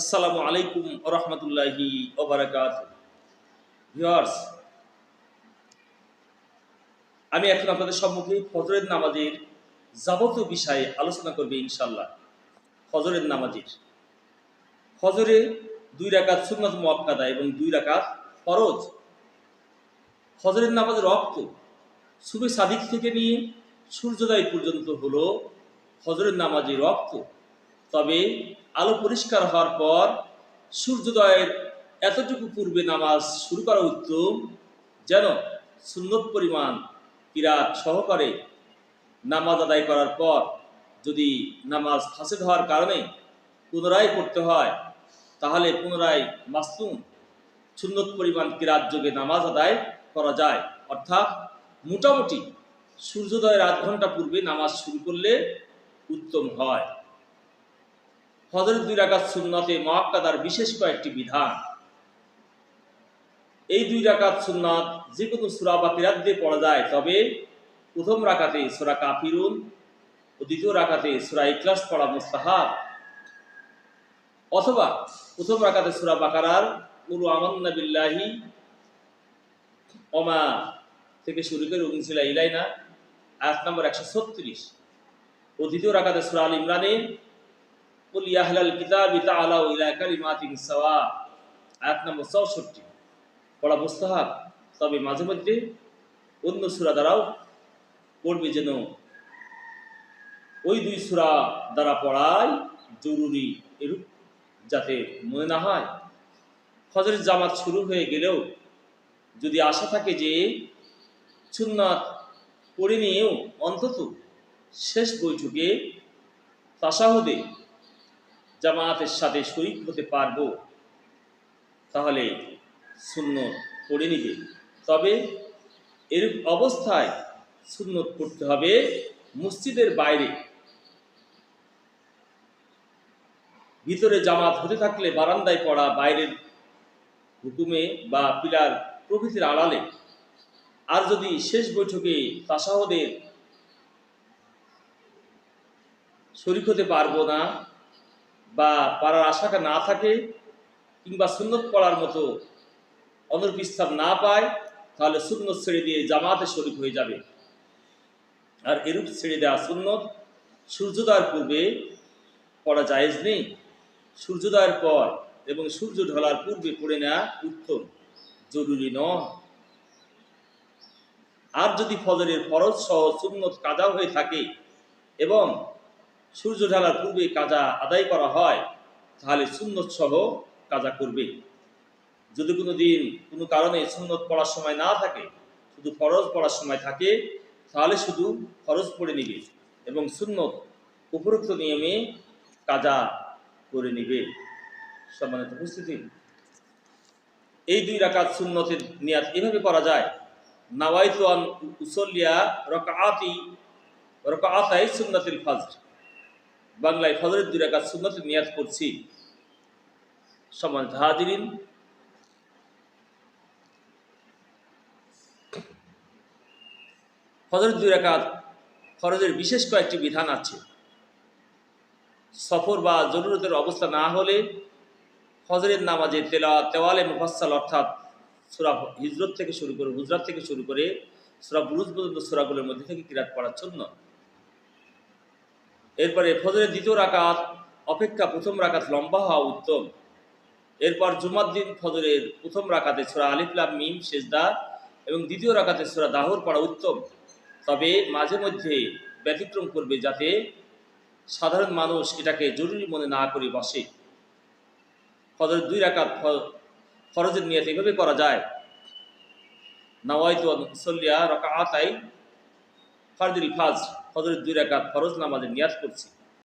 আসসালামু আলাইকুম রহমতুল্লাহি ওবারাকাতুহু। ভিউয়ার্স, আমি এখন আপনাদের সম্মুখে ফজরের নামাজের যাবতীয় বিষয়ে আলোচনা করবে ইনশাল্লাহ। ফজরের নামাজের ফজরে 2 রাকাত সুন্নাত মুআক্কাদা এবং 2 রাকাত ফরজ। ফজরের নামাজের রক্ত সুবে সাদিক থেকে নিয়ে সূর্যোদয় পর্যন্ত হলো ফজরের নামাজের রক্ত। তবে আলো পরিষ্কার হওয়ার পর সূর্যোদয়ের এতটুকু পূর্বে নামাজ শুরু করা উত্তম, যেন সুন্নত পরিমাণ কিরাত সহকারে নামাজ আদায় করার পর যদি নামাজ ফাসেদ হওয়ার কারণে পুনরায় পড়তে হয়, তাহলে পুনরায় মাসনুন সুন্নত পরিমাণ কিরাত যোগে নামাজ আদায় করা যায়। অর্থাৎ মোটামুটি সূর্যোদয়ের আধ ঘন্টা পূর্বে নামাজ শুরু করলে উত্তম হয়। ফজরের 2 রাকাত সুন্নতে মুআক্কাদার বিশেষ কয়েকটি বিধান। এই 2 রাকাত সুন্নাত যে কোনো সূরা বা কিরাত দিয়ে পড়া যায়, তবে প্রথম রাকাতে সূরা কাফিরুন ও দ্বিতীয় রাকাতে সূরা ইখলাস পড়া মুস্তাহাব, অথবা প্রথম রাকাতে সূরা বাকারার কুল আমান্না বিল্লাহি ওমা থেকে শুরু করে উনজিলা ইলাইনা আয়াত নম্বর 136 ও দ্বিতীয় রাকাতে সূরা আল ইমরানের কুল ইয়া আহলাল কিতাবি তাআলাউ ইলা কালিমাতিন সাওয়া আয়াত নম্বর 64 পড়া মুস্তাহাব। তবে মাঝে মধ্যে অন্য সূরা দ্বারাও পড়বে, যেন ওই 2 সূরা দ্বারা পড়াই জরুরি, এরূপ যাতে মনে না হয়। ফজরের জামাত শুরু হয়ে গেলেও যদি আশা থাকে যে সুন্নাত পড়ে নিয়েও অন্তত শেষ বৈঠকে তাশাহুদে জামাতের সাথে শরীক হতে পারবো, তাহলে সুন্নত পড়ে নিবে। তবে এরূপ অবস্থায় সুন্নত পড়তে হবে মসজিদের বাইরে। ভিতরে জামাত হতে থাকলে বারান্দায় পড়া, বাইরের হুকুমে বা পিলার প্রভৃতির আড়ালে। আর যদি শেষ বৈঠকে তাশাহুদের শরীক হতে পারবো না বা পারার আশাটা না থাকে, কিংবা সুন্নত পড়ার মতো অনর্বিস্তার না পায়, তাহলে সুন্নত ছেড়ে দিয়ে জামাতে শরীক হয়ে যাবে। আর এরূপ ছেড়ে দেওয়া সুন্নত সূর্যোদয়ের পূর্বে পড়া জায়েজ নেই। সূর্যোদয়ের পর এবং সূর্য ঢলার পূর্বে পড়ে নেওয়া উত্তম, জরুরি নয়। আর যদি ফজরের ফরজ সহ সুন্নত কাজা হয়ে থাকে এবং সূর্য ঢালার পূর্বে কাজা আদায় করা হয়, তাহলে সুন্নত সহ কাজা করবে। যদি কোনো দিন কোনো কারণে সুন্নত পড়ার সময় না থাকে, শুধু ফরজ পড়ার সময় থাকে, তাহলে শুধু ফরজ পড়ে নিবে এবং সুন্নত উপরোক্ত নিয়মে কাজা করে নিবে। সম্মানিত উপস্থিতি, এই 2 রাকাত সুন্নতের নিয়াত এভাবে করা যায়: নাওয়াইতু আন উসাল্লিয়া রাকাআতাই সুন্নাতুল ফজর। বাংলায় ফজরের 2 রাকাত সুন্নতের নিয়াত করছি। সম্মানিত হাজিরিন, ফজরের 2 রাকাত ফরজের বিশেষ কয়েকটি বিধান আছে। সফর বা জরুরতের অবস্থা না হলে ফজরের নামাজে তেওয়ালে মুফাসসাল, অর্থাৎ সূরা হিজরত থেকে শুরু করে হুজরাত থেকে শুরু করে সূরা বুরুজ পর্যন্ত সূরাগুলোর মধ্যে থেকে কিরাত পড়া সুন্নাত। এরপরে ফজরের দ্বিতীয় রাকাত অপেক্ষা প্রথম রাকাত লম্বা হওয়া উত্তম। এরপর জুমার দিন ফজরের প্রথম রাকাতে সূরা আলিফ লাম মিম সেজদা এবং দ্বিতীয় রাকাতে সূরা দাহর পড়া উত্তম। তবে মাঝে মধ্যে ব্যতিক্রম করবে, যাতে সাধারণ মানুষ এটাকে জরুরি মনে না করে বসে। ফজরের 2 রাকাত ফরজের নিয়ত এভাবে করা যায়: নাওয়াইতু আন উসাল্লিয়া রাকাআতাই ফারদুল ফজর। ফজরের 2 রাকাত ফরজ নামাজের নিয়ত করছি।